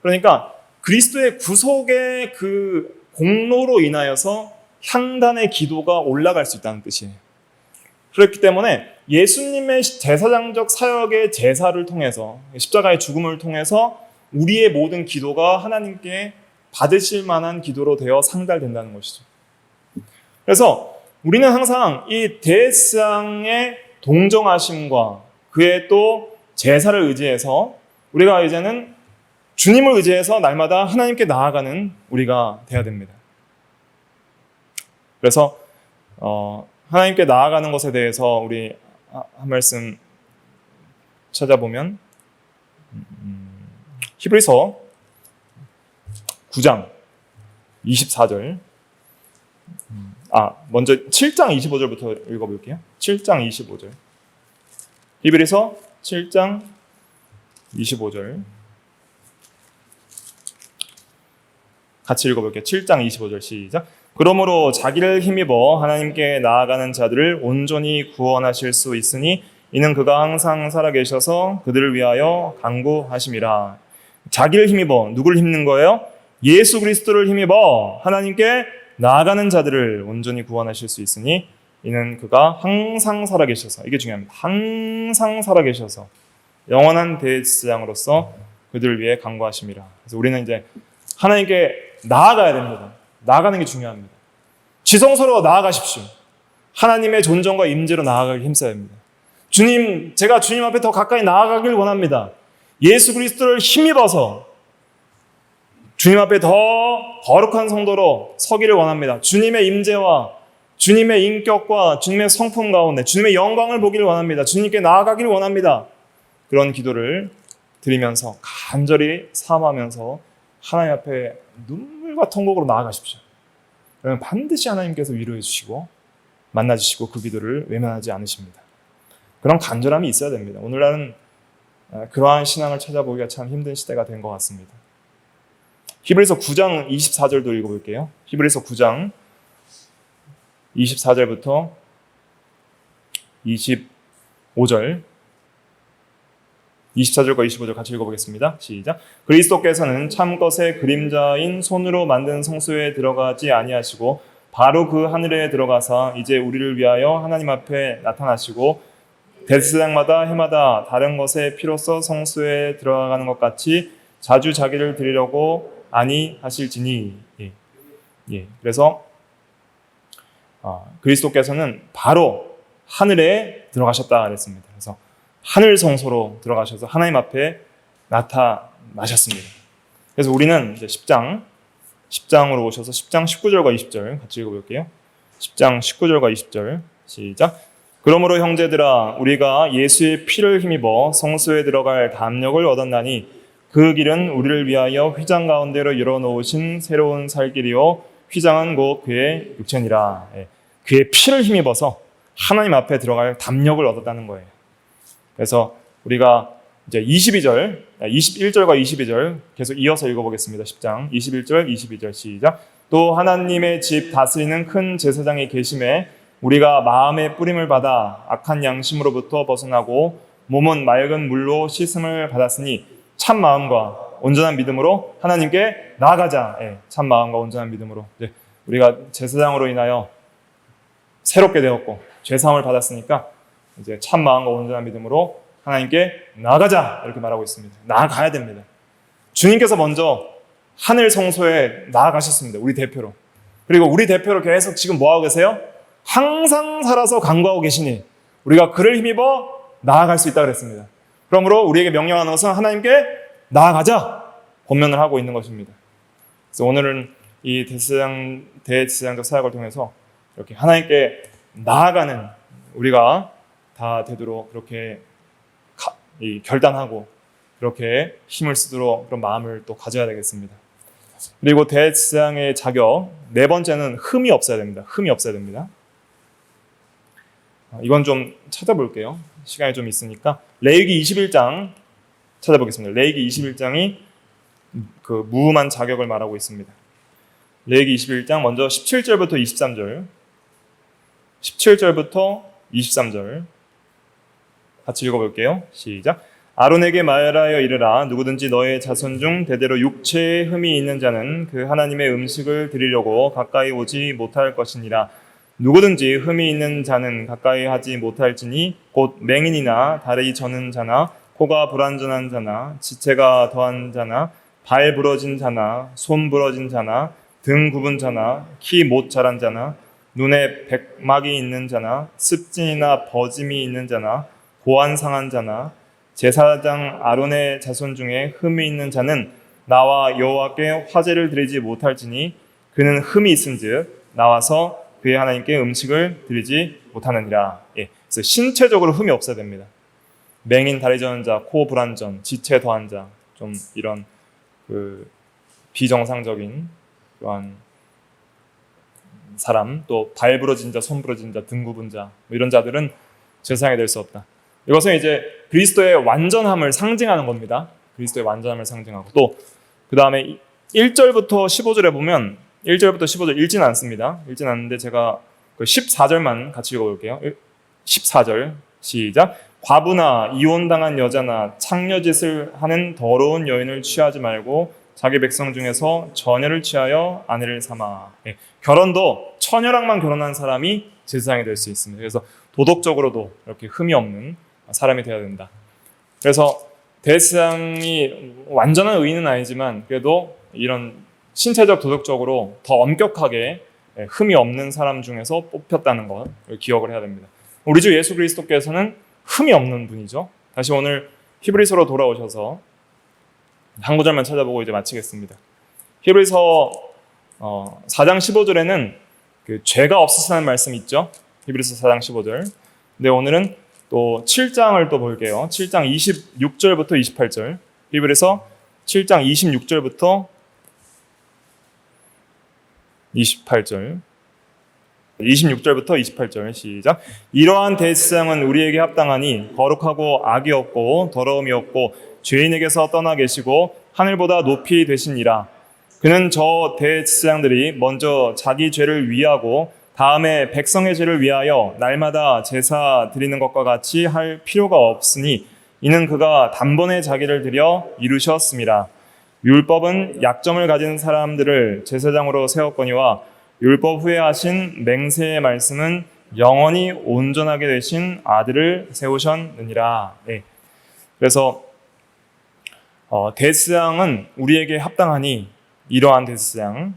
그러니까 그리스도의 구속의 그 공로로 인하여서 향단의 기도가 올라갈 수 있다는 뜻이에요. 그렇기 때문에 예수님의 제사장적 사역의 제사를 통해서 십자가의 죽음을 통해서 우리의 모든 기도가 하나님께 받으실 만한 기도로 되어 상달된다는 것이죠. 그래서 우리는 항상 이 대제사장의 동정하심과 그의 또 제사를 의지해서 우리가 이제는 주님을 의지해서 날마다 하나님께 나아가는 우리가 돼야 됩니다. 그래서 하나님께 나아가는 것에 대해서 우리 한 말씀 찾아보면 히브리서 9장 24절 먼저 7장 25절부터 읽어볼게요. 7장 25절 히브리서 7장 25절 같이 읽어볼게요. 7장 25절 시작. 그러므로 자기를 힘입어 하나님께 나아가는 자들을 온전히 구원하실 수 있으니 이는 그가 항상 살아계셔서 그들을 위하여 간구하심이라. 자기를 힘입어 누구를 힘는 거예요? 예수 그리스도를 힘입어 하나님께 나아가는 자들을 온전히 구원하실 수 있으니 이는 그가 항상 살아계셔서, 이게 중요합니다. 항상 살아계셔서 영원한 대제사장으로서 그들을 위해 간구하심이라. 그래서 우리는 이제 하나님께 나아가야 됩니다. 나아가는 게 중요합니다. 지성소로 나아가십시오. 하나님의 존정과 임재로 나아가길 힘써야 합니다. 주님, 제가 주님 앞에 더 가까이 나아가길 원합니다. 예수 그리스도를 힘입어서 주님 앞에 더 거룩한 성도로 서기를 원합니다. 주님의 임재와 주님의 인격과 주님의 성품 가운데 주님의 영광을 보기를 원합니다. 주님께 나아가기를 원합니다. 그런 기도를 드리면서 간절히 사모하면서 하나님 앞에 눈물과 통곡으로 나아가십시오. 그러면 반드시 하나님께서 위로해 주시고 만나 주시고 그 기도를 외면하지 않으십니다. 그런 간절함이 있어야 됩니다. 오늘날은 그러한 신앙을 찾아보기가 참 힘든 시대가 된 것 같습니다. 히브리서 9장 24절도 읽어볼게요. 히브리서 9장 24절부터 25절 24절과 25절 같이 읽어보겠습니다. 시작. 그리스도께서는 참것의 그림자인 손으로 만든 성소에 들어가지 아니하시고 바로 그 하늘에 들어가사 이제 우리를 위하여 하나님 앞에 나타나시고 대제사장마다 해마다 다른 것의 피로써 성소에 들어가는 것 같이 자주 자기를 드리려고 아니하실지니. 그래서 그리스도께서는 바로 하늘에 들어가셨다 그랬습니다. 그래서 하늘 성소로 들어가셔서 하나님 앞에 나타나셨습니다. 그래서 우리는 이제 10장으로 오셔서 10장 19절과 20절 같이 읽어볼게요. 10장 19절과 20절 시작. 그러므로 형제들아 우리가 예수의 피를 힘입어 성소에 들어갈 담력을 얻었나니 그 길은 우리를 위하여 휘장 가운데로 열어놓으신 새로운 살 길이요 휘장은 곧 그의 육체니라. 그의 피를 힘입어서 하나님 앞에 들어갈 담력을 얻었다는 거예요. 그래서 우리가 이제 22절, 21절과 22절 계속 이어서 읽어보겠습니다. 10장 21절, 22절 시작. 또 하나님의 집 다스리는 큰 제사장이 계심에 우리가 마음의 뿌림을 받아 악한 양심으로부터 벗어나고 몸은 맑은 물로 씻음을 받았으니 참 마음과 온전한 믿음으로 하나님께 나아가자. 참 마음과 온전한 믿음으로 우리가 제사장으로 인하여 새롭게 되었고 죄사함을 받았으니까 이제 참 마음과 온전한 믿음으로 하나님께 나아가자 이렇게 말하고 있습니다. 나아가야 됩니다. 주님께서 먼저 하늘 성소에 나아가셨습니다. 우리 대표로. 그리고 우리 대표로 계속 지금 뭐하고 계세요? 항상 살아서 간구하고 계시니 우리가 그를 힘입어 나아갈 수 있다 그랬습니다. 그러므로 우리에게 명령하는 것은 하나님께 나아가자 권면을 하고 있는 것입니다. 그래서 오늘은 이 대제사장적 사역을 통해서 이렇게 하나님께 나아가는 우리가 다 되도록 그렇게 결단하고 그렇게 힘을 쓰도록 그런 마음을 또 가져야 되겠습니다. 그리고 대제사장의 자격 네 번째는 흠이 없어야 됩니다. 흠이 없어야 됩니다. 이건 좀 찾아볼게요. 시간이 좀 있으니까 레위기 21장 찾아보겠습니다. 레위기 21장이 그 무음한 자격을 말하고 있습니다. 레위기 21장 먼저 17절부터 23절 17절부터 23절 같이 읽어볼게요. 시작. 아론에게 말하여 이르라. 누구든지 너의 자손 중 대대로 육체에 흠이 있는 자는 그 하나님의 음식을 드리려고 가까이 오지 못할 것이니라. 누구든지 흠이 있는 자는 가까이 하지 못할지니 곧 맹인이나 다리 저는 자나 코가 불완전한 자나 지체가 더한 자나 발 부러진 자나 손 부러진 자나 등 굽은 자나 키 못 자란 자나 눈에 백막이 있는 자나 습진이나 버짐이 있는 자나 고안 상한 자나 제사장 아론의 자손 중에 흠이 있는 자는 나와 여호와께 화제를 드리지 못할지니 그는 흠이 있은즉 나와서 그의 하나님께 음식을 드리지 못하느니라. 그래서 신체적으로 흠이 없어야 됩니다. 맹인, 다리 저는 자, 코 불완전, 지체 더한 자, 좀 이런 그 비정상적인 그러한 사람, 또 발 부러진 자, 손 부러진 자, 등 굽은 자, 이런 자들은 제사장이 될 수 없다. 이것은 이제 그리스도의 완전함을 상징하는 겁니다. 그리스도의 완전함을 상징하고 또 그 다음에 1절부터 15절에 보면 1절부터 15절 읽지는 않습니다. 읽지는 않는데 제가 그 14절만 같이 읽어볼게요. 14절 시작. 과부나 이혼당한 여자나 창녀짓을 하는 더러운 여인을 취하지 말고 자기 백성 중에서 처녀를 취하여 아내를 삼아. 결혼도 처녀랑만 결혼한 사람이 제사장이 될 수 있습니다. 그래서 도덕적으로도 이렇게 흠이 없는 사람이 되어야 된다. 그래서 대제사장이 완전한 의인은 아니지만 그래도 이런 신체적 도덕적으로 더 엄격하게 흠이 없는 사람 중에서 뽑혔다는 걸 기억을 해야 됩니다. 우리 주 예수 그리스도께서는 흠이 없는 분이죠. 다시 오늘 히브리서로 돌아오셔서 한 구절만 찾아보고 이제 마치겠습니다. 히브리서 4장 15절에는 그 죄가 없으시다는 말씀 있죠. 히브리서 4장 15절. 근데 오늘은 또 7장을 또 볼게요. 7장 26절부터 28절. 히브리서 7장 26절부터 28절. 26절부터 28절 시작. 이러한 대제사장은 우리에게 합당하니 거룩하고 악이 없고 더러움이 없고 죄인에게서 떠나 계시고 하늘보다 높이 되시니라. 그는 저 대제사장들이 먼저 자기 죄를 위하고 다음에 백성의 죄를 위하여 날마다 제사 드리는 것과 같이 할 필요가 없으니 이는 그가 단번에 자기를 드려 이루셨습니다. 율법은 약점을 가진 사람들을 제사장으로 세웠거니와 율법 후에 하신 맹세의 말씀은 영원히 온전하게 되신 아들을 세우셨느니라. 네. 그래서 대제사장은 우리에게 합당하니 이러한 대제사장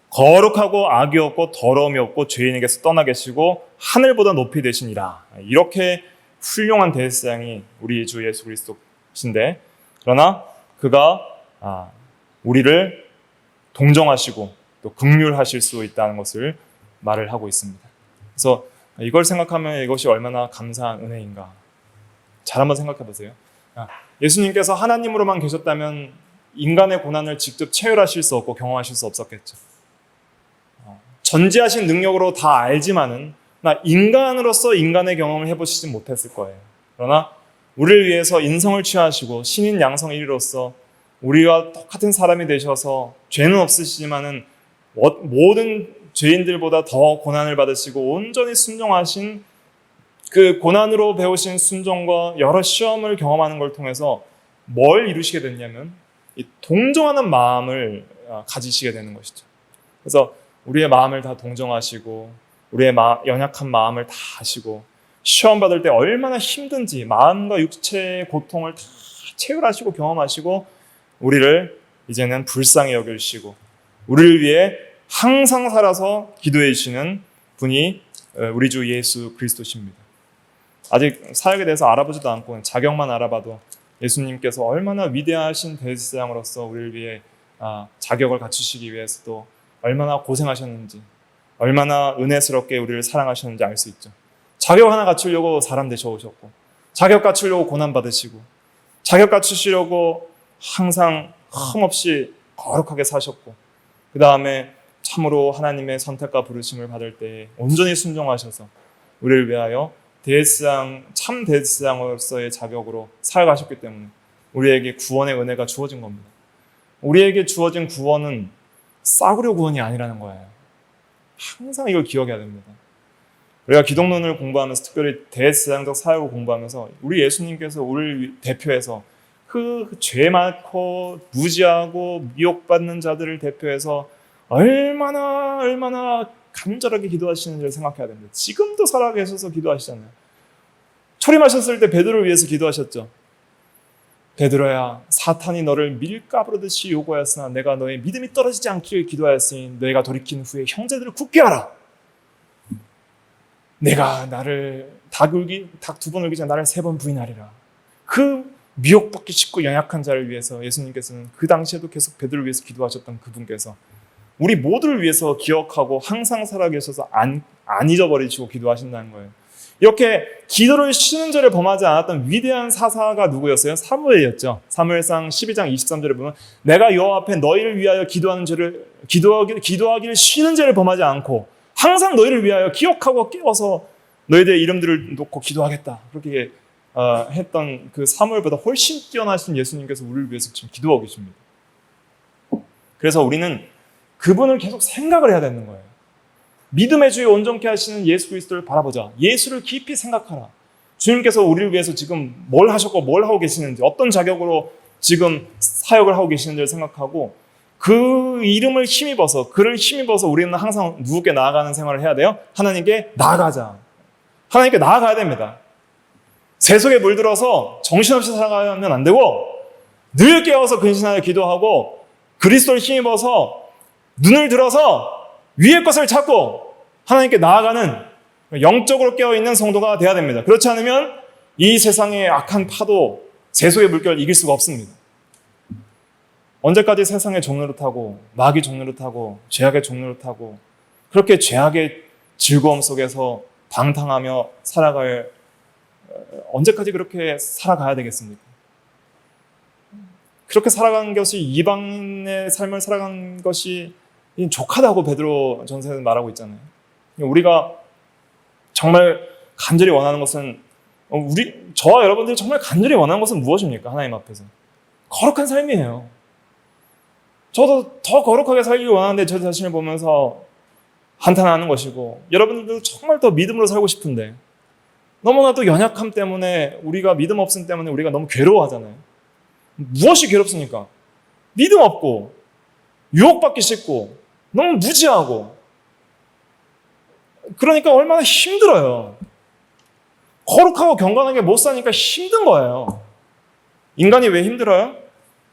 거룩하고 악이 없고 더러움이 없고 죄인에게서 떠나 계시고 하늘보다 높이 되시니라. 이렇게 훌륭한 대제사장이 우리 주 예수 그리스도신데, 그러나 그가 우리를 동정하시고 또 긍휼하실 수 있다는 것을 말을 하고 있습니다. 그래서 이걸 생각하면 이것이 얼마나 감사한 은혜인가. 잘 한번 생각해 보세요. 예수님께서 하나님으로만 계셨다면 인간의 고난을 직접 체휼하실 수 없고 경험하실 수 없었겠죠. 전지하신 능력으로 다 알지만은 인간으로서 인간의 경험을 해보시지 못했을 거예요. 그러나 우리를 위해서 인성을 취하시고 신인 양성 1위로서 우리와 똑같은 사람이 되셔서 죄는 없으시지만은 모든 죄인들보다 더 고난을 받으시고 온전히 순종하신 그 고난으로 배우신 순종과 여러 시험을 경험하는 걸 통해서 뭘 이루시게 됐냐면 이 동정하는 마음을 가지시게 되는 것이죠. 그래서 우리의 마음을 다 동정하시고 우리의 연약한 마음을 다 아시고 시험 받을 때 얼마나 힘든지 마음과 육체의 고통을 다 체휼하시고 경험하시고 우리를 이제는 불쌍히 여기시고 우리를 위해 항상 살아서 기도해 주시는 분이 우리 주 예수 그리스도십니다. 아직 사역에 대해서 알아보지도 않고 자격만 알아봐도 예수님께서 얼마나 위대하신 대제사장으로서 우리를 위해 자격을 갖추시기 위해서도 얼마나 고생하셨는지, 얼마나 은혜스럽게 우리를 사랑하셨는지 알 수 있죠. 자격 하나 갖추려고 사람 되셔오셨고, 자격 갖추려고 고난 받으시고, 자격 갖추시려고 항상 흠없이 거룩하게 사셨고, 그 다음에 참으로 하나님의 선택과 부르심을 받을 때 온전히 순종하셔서 우리를 위하여 대제사장, 참 대제사장으로서의 자격으로 살아가셨기 때문에 우리에게 구원의 은혜가 주어진 겁니다. 우리에게 주어진 구원은 싸구려 구원이 아니라는 거예요. 항상 이걸 기억해야 됩니다. 우리가 기독론을 공부하면서 특별히 대제사장적 사역을 공부하면서 우리 예수님께서 우리를 대표해서 그 죄 많고 무지하고 미혹받는 자들을 대표해서 얼마나 간절하게 기도하시는지를 생각해야 됩니다. 지금도 살아계셔서 기도하시잖아요. 초림하셨을 때 베드로를 위해서 기도하셨죠. 베드로야, 사탄이 너를 밀가부르듯이 요구하였으나 내가 너의 믿음이 떨어지지 않기를 기도하였으니 너희가 돌이킨 후에 형제들을 굳게 하라. 내가 나를 닭 두 번 울기 전에 나를 3번 부인하리라. 그 미혹받기 쉽고 연약한 자를 위해서 예수님께서는 그 당시에도 계속 베드로를 위해서 기도하셨던 그분께서 우리 모두를 위해서 기억하고 항상 살아계셔서 안 잊어버리시고 기도하신다는 거예요. 이렇게 기도를 쉬는 죄를 범하지 않았던 위대한 사사가 누구였어요? 사무엘이었죠. 사무엘상 12장 23절에 보면 내가 여호와 앞에 너희를 위하여 기도하기를 쉬는 죄를 범하지 않고 항상 너희를 위하여 기억하고 깨워서 너희들의 이름들을 놓고 기도하겠다. 그렇게 했던 그 사무엘보다 훨씬 뛰어나신 예수님께서 우리를 위해서 지금 기도하고 계십니다. 그래서 우리는 그분을 계속 생각을 해야 되는 거예요. 믿음의 주에 온전케 하시는 예수 그리스도를 바라보자. 예수를 깊이 생각하라. 주님께서 우리를 위해서 지금 뭘 하셨고 뭘 하고 계시는지, 어떤 자격으로 지금 사역을 하고 계시는지를 생각하고 그 이름을 힘입어서, 그를 힘입어서 우리는 항상 누구께 나아가는 생활을 해야 돼요? 하나님께 나아가자. 하나님께 나아가야 됩니다. 세속에 물들어서 정신없이 살아가면 안 되고 늘 깨어서 근신하여 기도하고 그리스도를 힘입어서 눈을 들어서 위의 것을 찾고 하나님께 나아가는 영적으로 깨어있는 성도가 되어야 됩니다. 그렇지 않으면 이 세상의 악한 파도, 세속의 물결을 이길 수가 없습니다. 언제까지 세상의 종로를 타고 마귀 종로를 타고 죄악의 종로를 타고 그렇게 죄악의 즐거움 속에서 방탕하며 살아갈, 언제까지 그렇게 살아가야 되겠습니까? 그렇게 살아간 것이, 이방인의 삶을 살아간 것이 족하다고 베드로 전서에는 말하고 있잖아요. 우리가 정말 간절히 원하는 것은, 저와 여러분들이 정말 간절히 원하는 것은 무엇입니까? 하나님 앞에서 거룩한 삶이에요. 저도 더 거룩하게 살기 원하는데 저 자신을 보면서 한탄하는 것이고, 여러분들도 정말 더 믿음으로 살고 싶은데 너무나도 연약함 때문에, 우리가 믿음 없음 때문에 우리가 너무 괴로워하잖아요. 무엇이 괴롭습니까? 믿음 없고, 유혹받기 쉽고, 너무 무지하고, 그러니까 얼마나 힘들어요. 거룩하고 경건하게 못 사니까 힘든 거예요. 인간이 왜 힘들어요?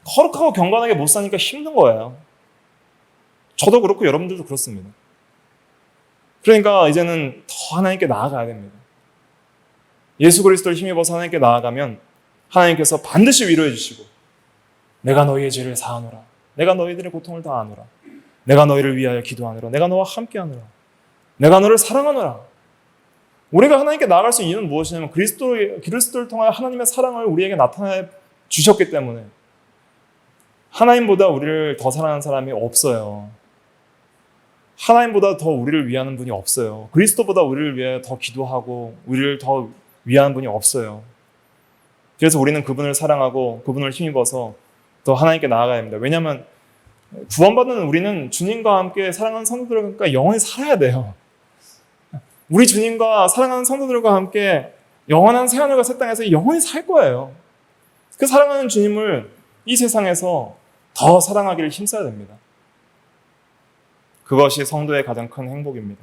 거룩하고 경건하게 못 사니까 힘든 거예요. 저도 그렇고 여러분들도 그렇습니다. 그러니까 이제는 더 하나님께 나아가야 됩니다. 예수 그리스도를 힘입어서 하나님께 나아가면 하나님께서 반드시 위로해 주시고, 내가 너희의 죄를 사하노라, 내가 너희들의 고통을 다 아노라, 내가 너희를 위하여 기도하노라, 내가 너와 함께하노라, 내가 너를 사랑하노라. 우리가 하나님께 나아갈 수 있는 이유는 무엇이냐면, 그리스도를 통하여 하나님의 사랑을 우리에게 나타내 주셨기 때문에. 하나님보다 우리를 더 사랑하는 사람이 없어요. 하나님보다 더 우리를 위하는 분이 없어요. 그리스도보다 우리를 위하여 더 기도하고 우리를 더 위하는 분이 없어요. 그래서 우리는 그분을 사랑하고 그분을 힘입어서 더 하나님께 나아가야 합니다. 왜냐하면 구원받는 우리는 주님과 함께 사랑하는 성도들과 영원히 살아야 돼요. 우리 주님과 사랑하는 성도들과 함께 영원한 새하늘과 새 땅에서 영원히 살 거예요. 그 사랑하는 주님을 이 세상에서 더 사랑하기를 힘써야 됩니다. 그것이 성도의 가장 큰 행복입니다.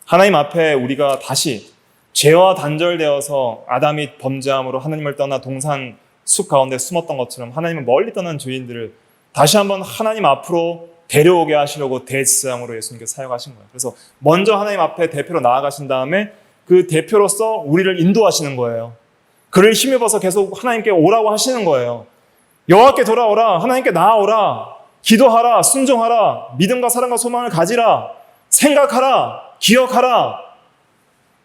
하나님 앞에 우리가 다시 죄와 단절되어서 아담이 범죄함으로 하나님을 떠나 동산 숲 가운데 숨었던 것처럼, 하나님을 멀리 떠난 죄인들을 다시 한번 하나님 앞으로 데려오게 하시려고 대지상으로 예수님께서 사역하신 거예요. 그래서 먼저 하나님 앞에 대표로 나아가신 다음에 그 대표로서 우리를 인도하시는 거예요. 그를 힘입어서 계속 하나님께 오라고 하시는 거예요. 여호와께 돌아오라, 하나님께 나아오라, 기도하라, 순종하라, 믿음과 사랑과 소망을 가지라, 생각하라, 기억하라.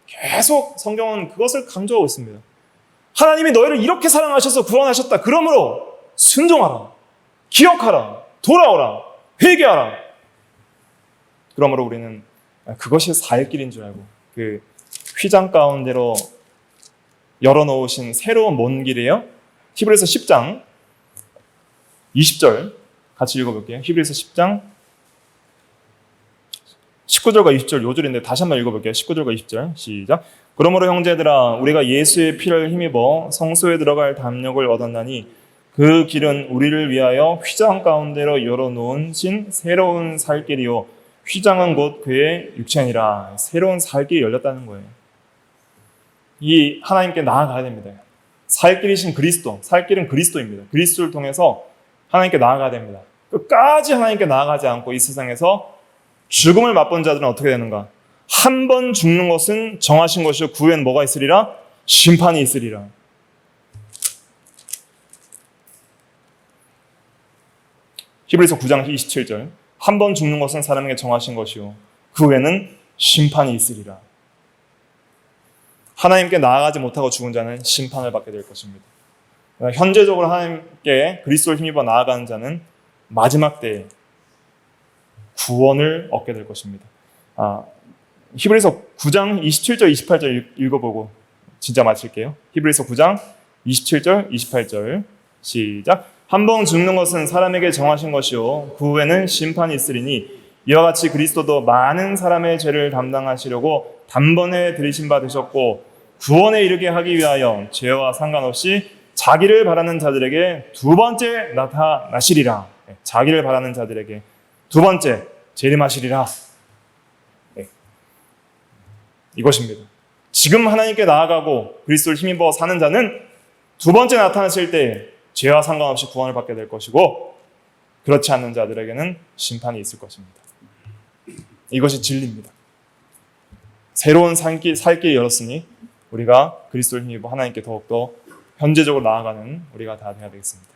계속 성경은 그것을 강조하고 있습니다. 하나님이 너희를 이렇게 사랑하셔서 구원하셨다. 그러므로 순종하라, 기억하라, 돌아오라, 회개하라. 그러므로 우리는 그것이 살 길인 줄 알고, 그 휘장 가운데로 열어놓으신 새로운 먼 길이에요. 히브리서 10장 20절 같이 읽어볼게요. 히브리서 10장 19절과 20절, 요절인데 다시 한번 읽어볼게요. 19절과 20절 시작. 그러므로 형제들아, 우리가 예수의 피를 힘입어 성소에 들어갈 담력을 얻었나니 그 길은 우리를 위하여 휘장 가운데로 열어놓으신 새로운 살 길이요, 휘장은 곧 그의 육체니라. 새로운 살 길이 열렸다는 거예요. 이 하나님께 나아가야 됩니다. 살 길이신 그리스도, 살 길은 그리스도입니다. 그리스도를 통해서 하나님께 나아가야 됩니다. 끝까지 하나님께 나아가지 않고 이 세상에서 죽음을 맛본 자들은 어떻게 되는가? 한 번 죽는 것은 정하신 것이요, 그 후에는 뭐가 있으리라? 심판이 있으리라. 히브리서 9장 27절. 한 번 죽는 것은 사람에게 정하신 것이요, 그 후에는 심판이 있으리라. 하나님께 나아가지 못하고 죽은 자는 심판을 받게 될 것입니다. 현재적으로 하나님께 그리스도를 힘입어 나아가는 자는 마지막 때에 구원을 얻게 될 것입니다. 히브리서 9장 27절 28절 읽어보고 진짜 마칠게요. 히브리서 9장 27절 28절 시작. 한 번 죽는 것은 사람에게 정하신 것이요, 그 후에는 심판이 있으리니 이와 같이 그리스도도 많은 사람의 죄를 담당하시려고 단번에 들이신 바 되셨고 구원에 이르게 하기 위하여 죄와 상관없이 자기를 바라는 자들에게 두 번째 나타나시리라. 자기를 바라는 자들에게 두 번째 재림하시리라. 이것입니다. 지금 하나님께 나아가고 그리스도를 힘입어 사는 자는 두 번째 나타나실 때 죄와 상관없이 구원을 받게 될 것이고, 그렇지 않는 자들에게는 심판이 있을 것입니다. 이것이 진리입니다. 새로운 살 길이 열었으니 우리가 그리스도를 힘입어 하나님께 더욱더 현재적으로 나아가는 우리가 다 되어야 되겠습니다.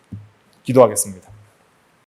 기도하겠습니다.